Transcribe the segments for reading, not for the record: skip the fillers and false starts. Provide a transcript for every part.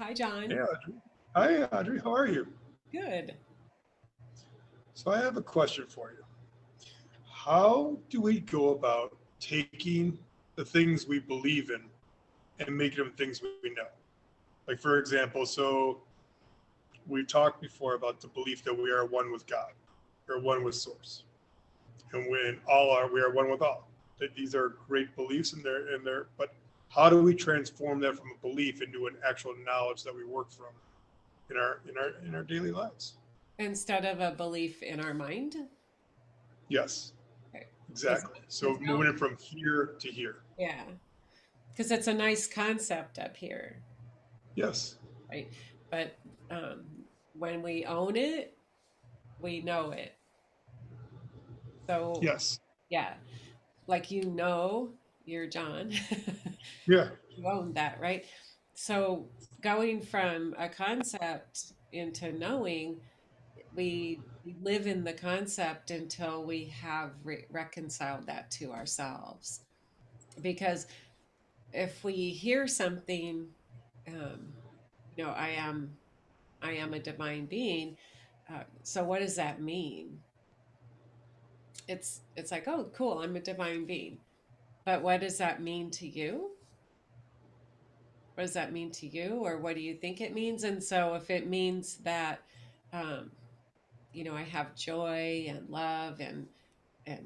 Hi, John. Hey, Audrey. Hi, Audrey. How are you? Good. So, I have a question for you. How do we go about taking the things we believe in and making them things we know? Like, for example, so we talked before about the belief that we are one with God or one with Source, and when all are, we are one with all. That these are great beliefs, but how do we transform that from a belief into an actual knowledge that we work from in our daily lives? Instead of a belief in our mind. Yes. Okay. Because Exactly. So moving it from here to here. yeah, because it's a nice concept up here, Yes. right? But um, when we own it, we know it. So Yes. yeah, like you're John. Yeah. You own that, right? So going from a concept into knowing, we live in the concept until we have reconciled that to ourselves. Because if we hear something, um, I am a divine being. So what does that mean? It's like, oh, cool, I'm a divine being. But what does that mean to you? What does that mean to you, or what do you think it means? And so if it means that, um, I have joy and love and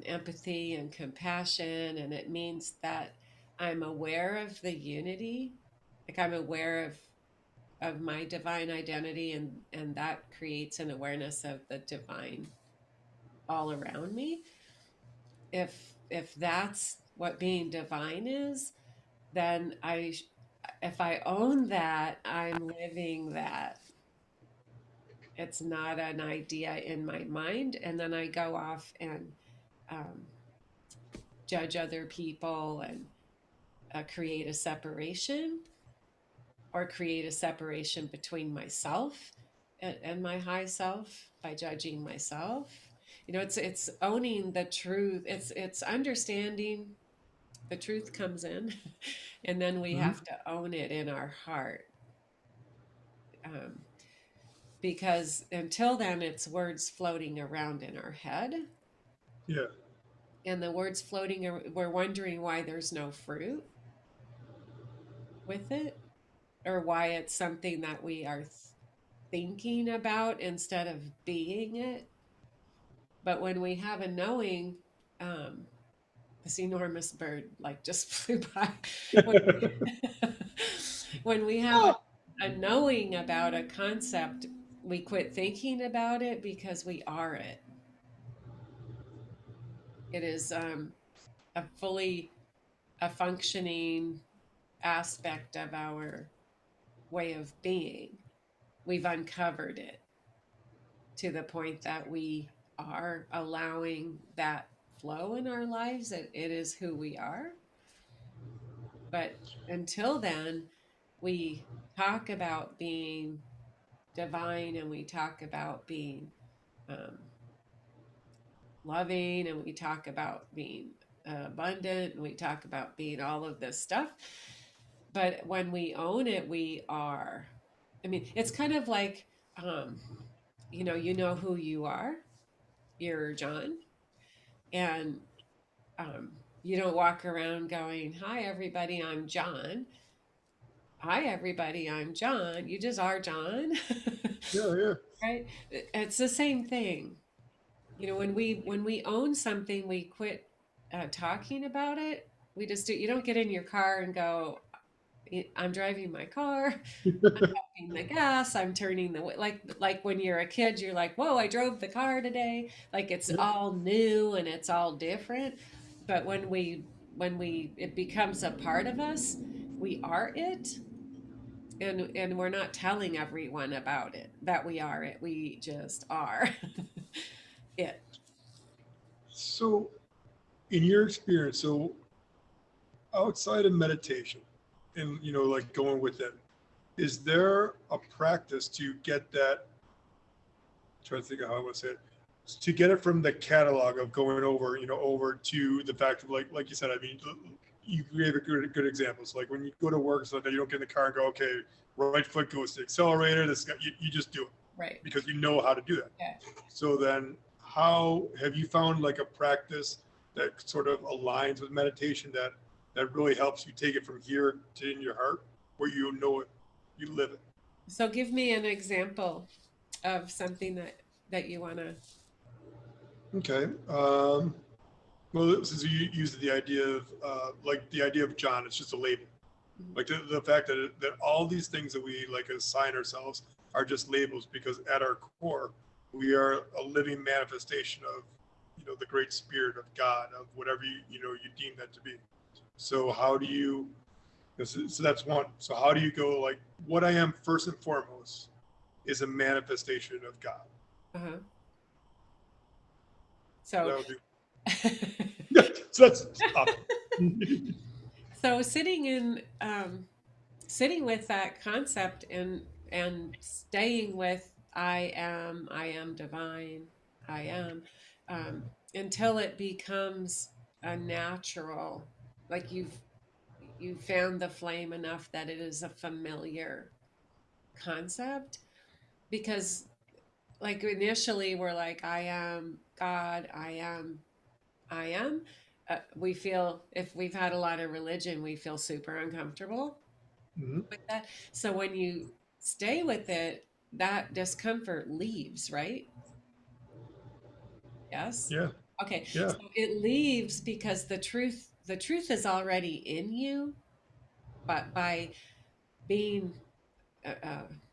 empathy and compassion, and it means that I'm aware of the unity, like I'm aware of my divine identity, and that creates an awareness of the divine all around me. If that's what being divine is, then if I own that, I'm living that. It's not an idea in my mind, and then I go off and um, judge other people and create a separation, or create a separation between myself and my high self by judging myself. It's owning the truth. It's understanding the truth comes in, and then we Hmm. have to own it in our heart. Um, because until then, it's words floating around in our head, Yeah. and the words floating, we're wondering why there's no fruit with it, or why it's something that we are thinking about instead of being it. But when we have a knowing, um, this enormous bird like just flew by. When we, when we have a knowing about a concept, we quit thinking about it because we are it. It is a fully a functioning aspect of our way of being. We've uncovered it to the point that we are allowing that flow in our lives. It is who we are. But until then, we talk about being divine, and we talk about being um, loving, and we talk about being abundant, and we talk about being all of this stuff. But when we own it, we are. I mean, it's kind of like, um, you know who you are. You're John, and you don't walk around going, "Hi, everybody, I'm John." Hi, everybody, I'm John. You just are John, Yeah. Yeah. right? It's the same thing. When we own something, we quit talking about it. We just do. You don't get in your car and go, "I'm driving my car. I'm the gas. I'm turning the like when you're a kid, you're like, whoa, I drove the car today. Like it's Yeah. all new and it's all different. But when we it becomes a part of us, we are it, and we're not telling everyone about it that we are it. We just are it. So, in your experience, so outside of meditation and, like going within, is there a practice to get that? Trying to think of how I want to say it. To get it from the catalog of going over, over to the fact of like you said, I mean, you gave a good example. So like when you go to work, so that you don't get in the car and go, okay, right foot goes to the accelerator. You just do it Right. because you know how to do that. Yeah. So then, how have you found like a practice that sort of aligns with meditation that really helps you take it from here to in your heart, where you know it, you live it? So give me an example of something that you want to. Okay. Well, since you used the idea of like the idea of John, it's just a label. Like the fact that all these things that we like assign ourselves are just labels, because at our core we are a living manifestation of, the great spirit of God, of whatever you deem that to be. So how do you, so that's one. So how do you go, like, what I am first and foremost is a manifestation of God. Uh-huh. So So that would be, yeah, so that's awesome. so sitting with that concept and staying with I am divine, I am, until it becomes a natural, like you found the flame enough that it is a familiar concept. Because like initially we're like I am God, I am. We feel, if we've had a lot of religion, we feel super uncomfortable Hmm. with that. So when you stay with it, that discomfort leaves, right? Yes. Yeah. Okay. Yeah. So it leaves because the truth is already in you, but by being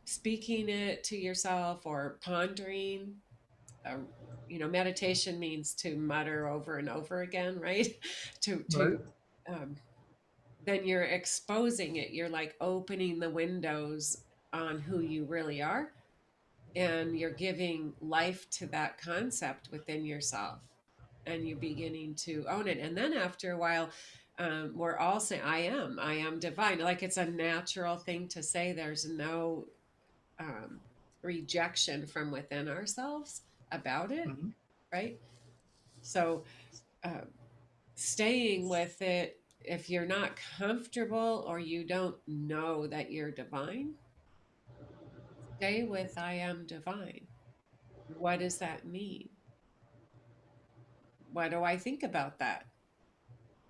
speaking it to yourself or pondering, uh, meditation means to mutter over and over again, right? To Right. um, then you're exposing it. You're like opening the windows on who you really are, and you're giving life to that concept within yourself, and you're beginning to own it. And then after a while, we're all saying, I am divine. Like it's a natural thing to say. There's no um, rejection from within ourselves about it, Hmm. right? So, uh, staying with it, if you're not comfortable or you don't know that you're divine, stay with I am divine. What does that mean? What do I think about that?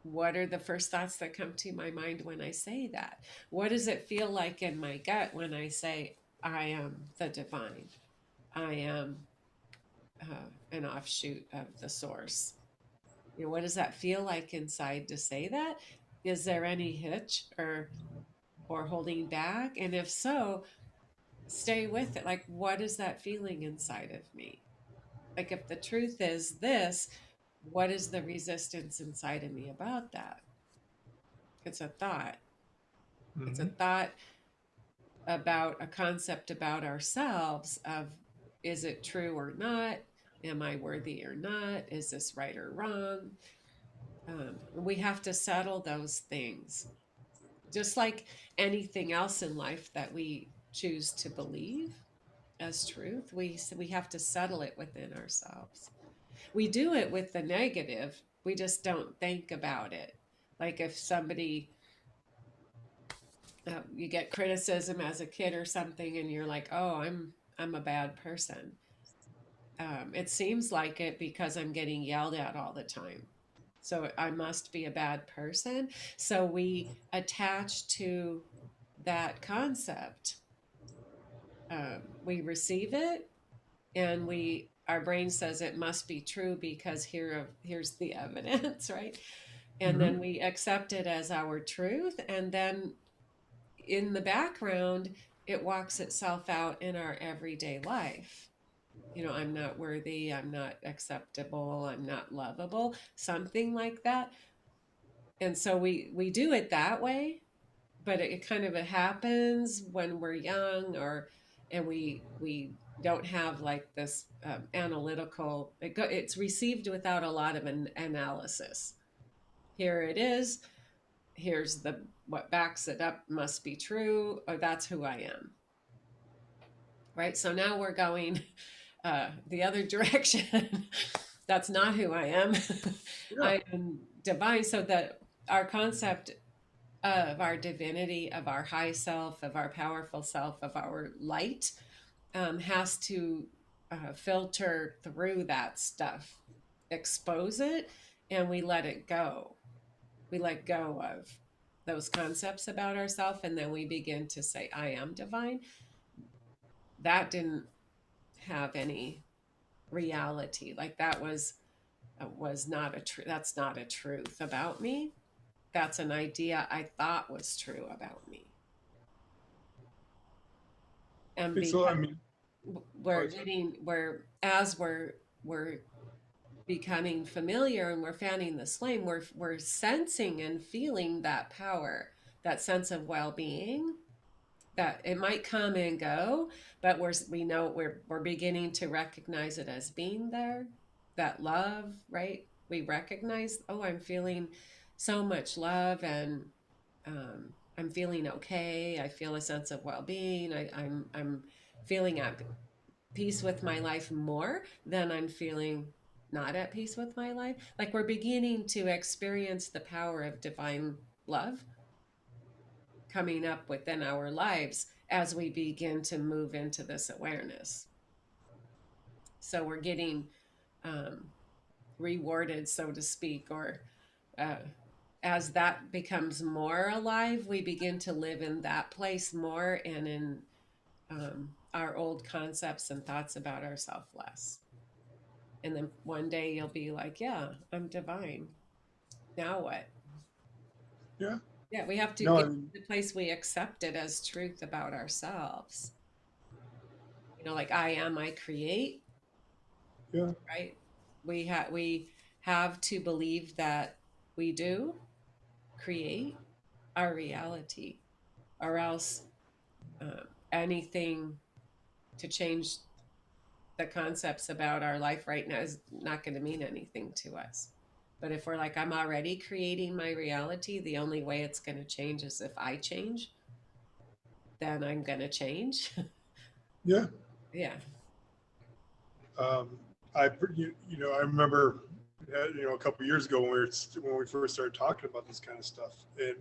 What are the first thoughts that come to my mind when I say that? What does it feel like in my gut when I say I am the divine? I am an offshoot of the source. What does that feel like inside to say that? Is there any hitch or holding back? And if so, stay with it. Like, what is that feeling inside of me? Like, if the truth is this, what is the resistance inside of me about that? It's a thought. It's a Hmm. thought about a concept about ourselves of, is it true or not? Am I worthy or not? Is this right or wrong? We have to settle those things, just like anything else in life that we choose to believe as truth. We have to settle it within ourselves. We do it with the negative, we just don't think about it. Like if somebody, you get criticism as a kid or something and you're like, oh, I'm a bad person. It seems like it because I'm getting yelled at all the time, so I must be a bad person. So we attach to that concept. We receive it, and our brain says it must be true because here's the evidence, right? And Hmm. then we accept it as our truth, and then in the background it walks itself out in our everyday life. I'm not worthy, I'm not acceptable, I'm not lovable, something like that. And so we do it that way, but it kind of, it happens when we're young, or and we don't have like this analytical, it's received without a lot of an analysis. Here it is, here's the what backs it up, must be true, or that's who I am, right? So now we're going the other direction. That's not who I am. Yeah. I am divine. So that our concept of our divinity, of our high self, of our powerful self, of our light, has to filter through that stuff, expose it, and we let it go. We let go of those concepts about ourselves, and then we begin to say, I am divine. That didn't have any reality. Like that was not a true, that's not a truth about me. That's an idea I thought was true about me. And And so, I because mean, we're oh, sorry. getting, we're as we're becoming familiar and we're fanning the flame, we're sensing and feeling that power, that sense of well-being, that it might come and go, but we know we're beginning to recognize it as being there. That love, right? We recognize, oh, I'm feeling so much love, and I'm feeling okay. I feel a sense of well-being. I'm feeling at peace with my life more than I'm feeling not at peace with my life. Like we're beginning to experience the power of divine love coming up within our lives as we begin to move into this awareness. So we're getting um, rewarded, so to speak, or uh, as that becomes more alive, we begin to live in that place more, and in our old concepts and thoughts about ourselves less. And then one day you'll be like, yeah, I'm divine. Now what? Yeah. Yeah, we have to No, get I to mean, the place we accept it as truth about ourselves. Like I am, I create, yeah, right? We have to believe that we do create our reality, or else anything to change the concepts about our life right now is not going to mean anything to us. But if we're like, I'm already creating my reality, the only way it's going to change is if I change, then I'm going to change. yeah. Yeah. Um, I remember, a couple of years ago when we first started talking about this kind of stuff, and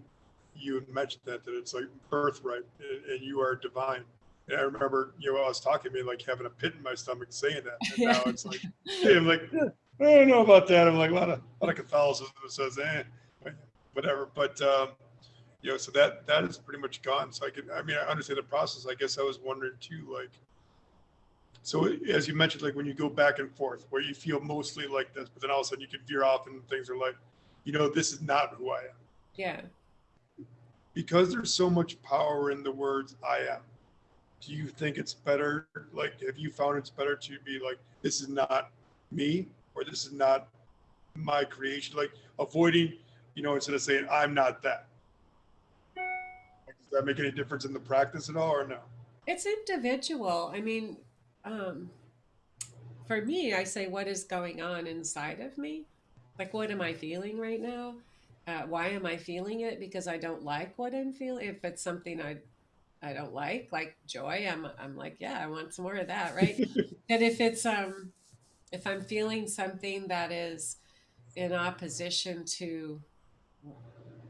you had mentioned that it's like birthright, and you are divine. And I remember, I was talking to me like having a pit in my stomach saying that, and Yeah. now it's like, hey, I'm like, yeah, I don't know about that. I'm like a lot of Catholicism that says, whatever. But so that is pretty much gone. So I mean, I understand the process. I guess I was wondering too, like, so as you mentioned, like when you go back and forth, where you feel mostly like this, but then all of a sudden you can veer off and things are like, this is not who I am. Yeah. Because there's so much power in the words I am. Do you think it's better? Like, have you found it's better to be like, this is not me, or this is not my creation? Like avoiding, instead of saying I'm not that. Like, does that make any difference in the practice at all, or no? It's individual. I mean, um, for me, I say, what is going on inside of me? Like, what am I feeling right now? Why am I feeling it? Because I don't like what I'm feeling. If it's something I don't like joy, I'm like, yeah, I want some more of that, right? And if I'm feeling something that is in opposition to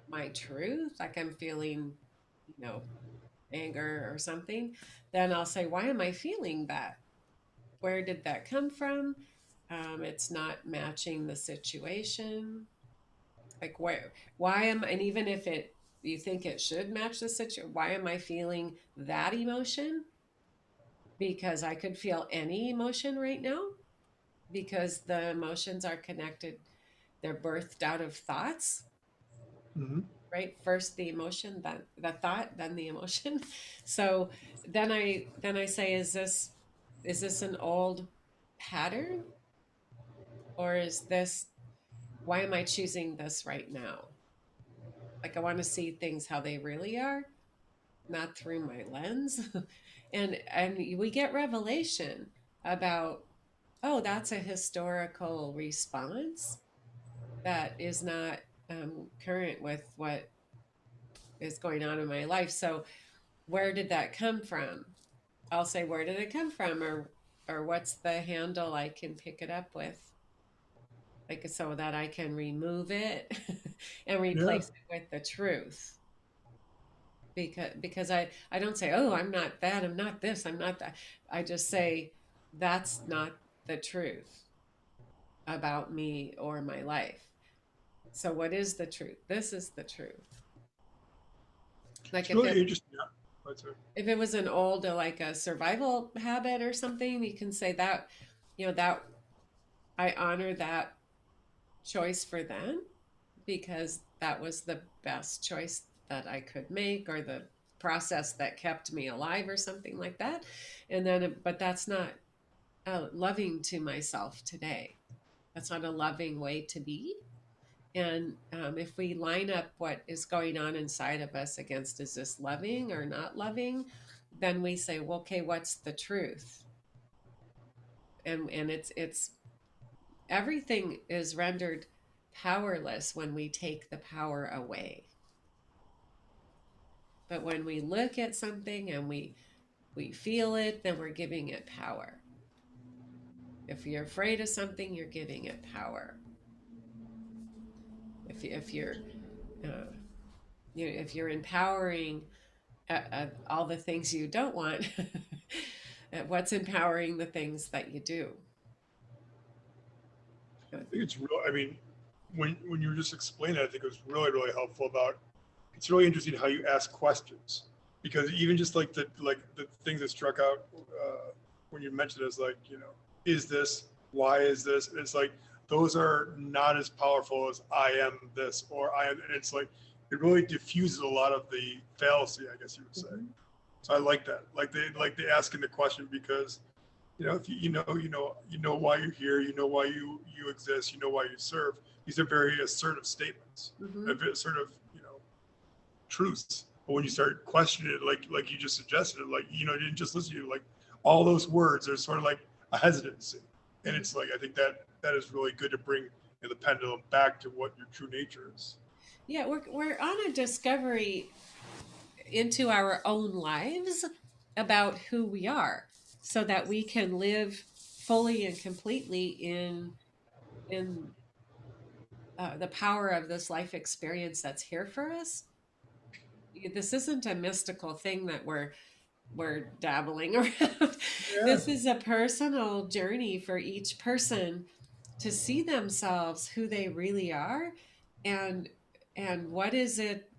my truth, like I'm feeling, you know, anger or something, then I'll say, why am I feeling that? Where did that come from? It's not matching the situation. Like why am, and even if you think it should match the situation, why am I feeling that emotion? Because I could feel any emotion right now, because the emotions are connected. They're birthed out of thoughts, Mm-hmm. right? First the emotion, then the thought, then the emotion. So then I say, is this an old pattern, or is this, why am I choosing this right now? Like I want to see things how they really are, not through my lens. And we get revelation about, oh, that's a historical response that is not current with what is going on in my life. So where did that come from? I'll say, where did it come from, or what's the handle I can pick it up with? like so that I can remove it and Yeah. replace it with the truth. Because I don't say, oh, I'm not that, I'm not this, I'm not that. I just say that's not the truth about me or my life. So what is the truth? This is the truth. Like It's really interesting. Yeah. That's it. if it was an old like a survival habit or something, you can say that, that I honor that choice for then because that was the best choice that I could make or the process that kept me alive or something like that. And then, but that's not loving to myself today. That's not a loving way to be. And if we line up what is going on inside of us against is this loving or not loving, then we say, well, okay, what's the truth? And it's everything is rendered powerless when we take the power away. But when we look at something and we feel it, then we're giving it power. If you're afraid of something, you're giving it power. If you're uh, if you're empowering all the things you don't want, what's empowering the things that you do? I think it's real. I mean, when you were just explaining it, I think it was really really helpful. About it's really interesting how you ask questions because even just like the things that struck out when you mentioned is like is this, why is this? And it's like those are not as powerful as I am this or I am. And it's like it really diffuses a lot of the fallacy, I guess you would say. Mm-hmm. So I like that. Like they asking the question because if you know why you're here, you know why you exist, you know why you serve. These are very assertive statements, Mm-hmm. a bit sort of truths. But when you start questioning it, like you just suggested, like you didn't just listen to you, like all those words are sort of like a hesitancy, and Mm-hmm. it's like I think that is really good to bring the pendulum back to what your true nature is. Yeah, we're on a discovery into our own lives about who we are so that we can live fully and completely in the power of this life experience that's here for us. This isn't a mystical thing that we're dabbling around. Yeah. This is a personal journey for each person to see themselves who they really are, and what is it,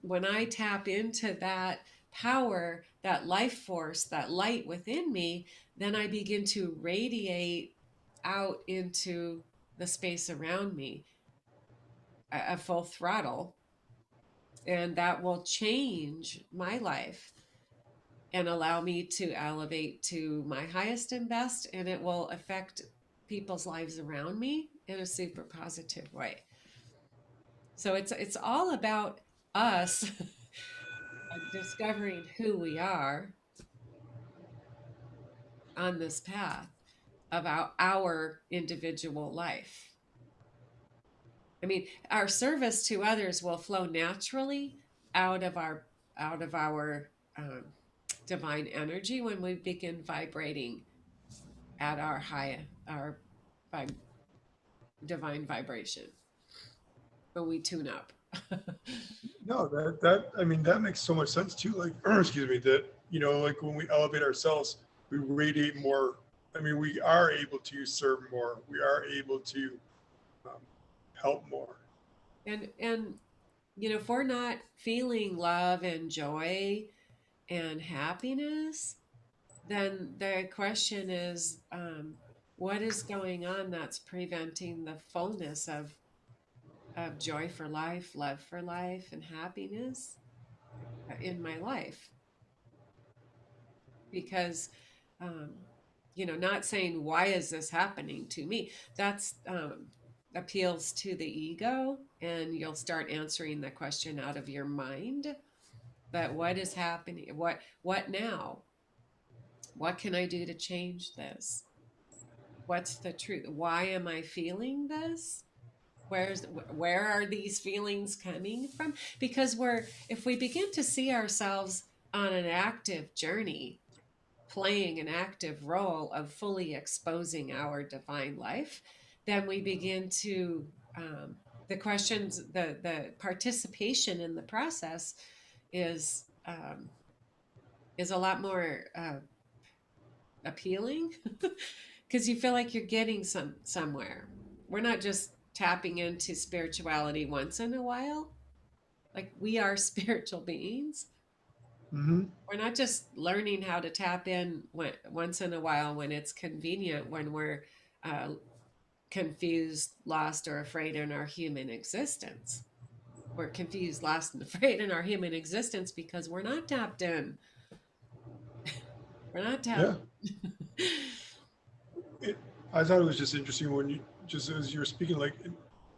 when I tap into that power, that life force, that light within me, then I begin to radiate out into the space around me at full throttle. And that will change my life and allow me to elevate to my highest and best. And it will affect people's lives around me in a super positive way. So it's all about us discovering who we are on this path of our individual life. I mean, our service to others will flow naturally out of our out of our divine energy when we begin vibrating at our high our vib- divine vibration when we tune up. No, that I mean that makes so much sense too. Like, excuse me, that like when we elevate ourselves, we radiate more. I mean, we are able to serve more. We are able to um, help more. And if we're not feeling love and joy and happiness, then the question is, what is going on that's preventing the fullness of joy for life, love for life, and happiness in my life? Because, um, not saying, why is this happening to me? That's appeals to the ego, and you'll start answering the question out of your mind. But what is happening? What now? What can I do to change this? What's the truth? Why am I feeling this? Where are these feelings coming from? Because if we begin to see ourselves on an active journey, playing an active role of fully exposing our divine life, then we begin to the questions, the participation in the process is is a lot more appealing because you feel like you're getting somewhere. We're not just tapping into spirituality once in a while. Like we are spiritual beings. Hmm. We're not just learning how to tap in once in a while when it's convenient, when we're uh, confused, lost, or afraid in our human existence. We're confused, lost, and afraid in our human existence because we're not tapped in. We're not tapped. Yeah. It, I thought it was just interesting when you just as you were speaking, like,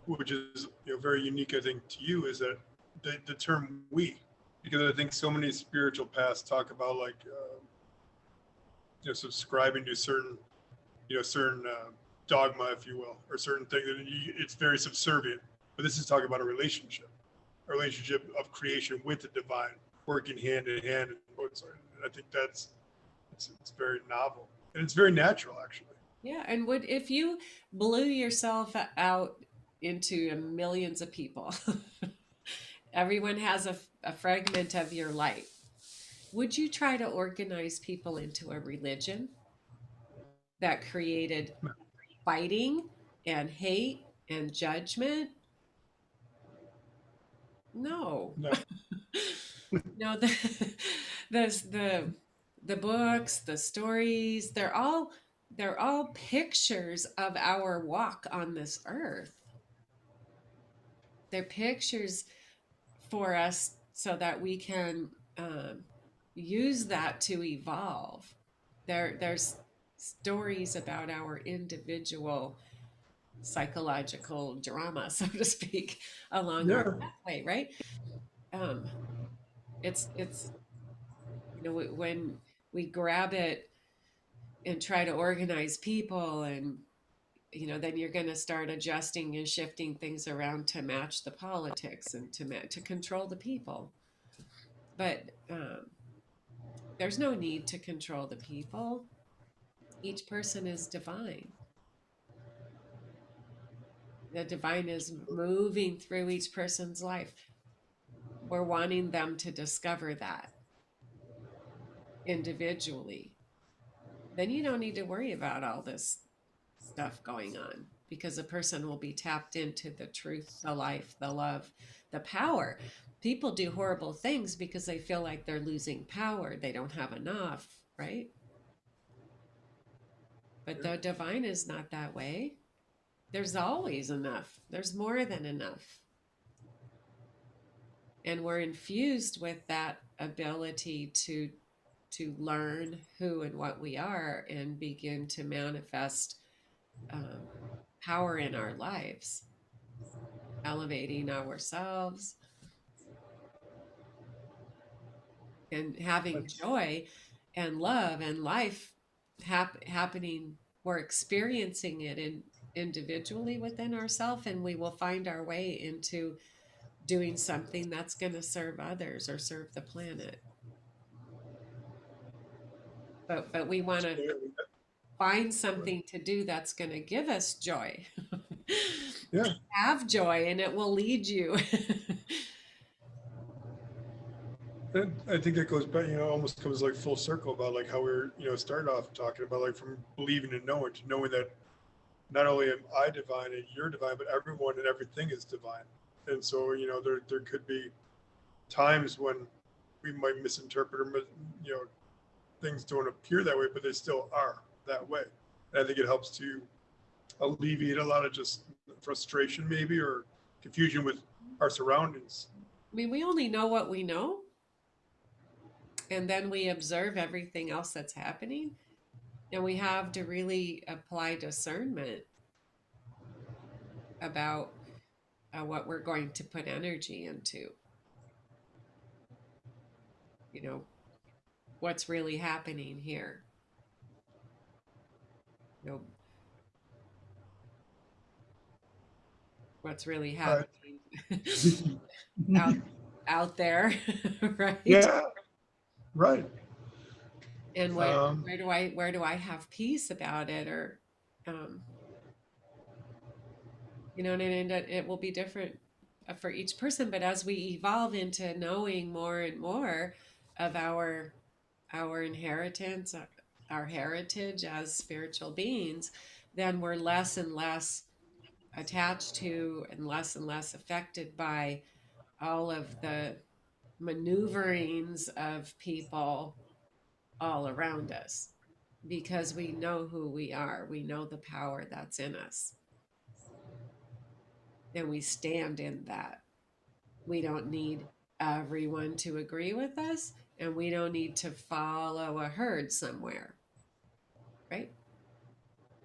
which is very unique, I think, to you, is that the term "we," because I think so many spiritual paths talk about like subscribing to certain dogma, if you will, or certain thing that it's very subservient. But this is talking about a relationship of creation with the divine, working hand in hand. And I think it's very novel and it's very natural, actually. Yeah, and would if you blew yourself out into millions of people, everyone has a fragment of your light. Would you try to organize people into a religion that created fighting and hate and judgment? No. No, No, there's the books, the stories, they're all pictures of our walk on this earth. They're pictures for us so that we can use that to evolve. There's stories about our individual psychological drama, so to speak, along our yeah, pathway, right? Um, it's when we grab it and try to organize people and then you're going to start adjusting and shifting things around to match the politics and to control the people, but there's no need to control the people. Each person is divine. The divine is moving through each person's life. We're wanting them to discover that individually. Then you don't need to worry about all this stuff going on because a person will be tapped into the truth, the life, the love, the power. People do horrible things because they feel like they're losing power. They don't have enough, right? But yeah. the divine is not that way. There's always enough, there's more than enough. And we're infused with that ability to learn who and what we are and begin to manifest um, power in our lives, elevating ourselves and having That's joy and love and life happening. We're experiencing it individually within ourselves, and we will find our way into doing something that's going to serve others or serve the planet. But we want to find something to do that's going to give us joy. yeah. Have joy, and it will lead you. And I think that goes back, almost comes like full circle about like how we were, started off talking about like from believing and knowing to knowing that not only am I divine and you're divine, but everyone and everything is divine. And so, there could be times when we might misinterpret or, things don't appear that way, but they still are that way. And I think it helps to alleviate a lot of just frustration, maybe, or confusion with our surroundings. I mean, we only know what we know, and then we observe everything else that's happening. And we have to really apply discernment about what we're going to put energy into. You know, what's really happening here. You know, what's really Right. happening out out there, right? Yeah. Right. And Um, where do I have peace about it, or um, and it will be different for each person. But as we evolve into knowing more and more of our inheritance, our heritage as spiritual beings, then we're less and less attached to and less affected by all of the maneuverings of people all around us because we know who we are. We know the power that's in us and we stand in that. We don't need everyone to agree with us and we don't need to follow a herd somewhere, right?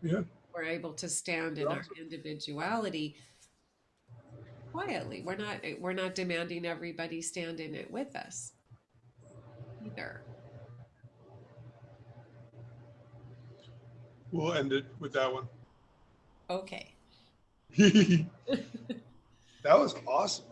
Yeah. We're able to stand in our Awesome. individuality quietly. We're not demanding everybody stand in it with us either. We'll end it with that one. Okay. That was awesome.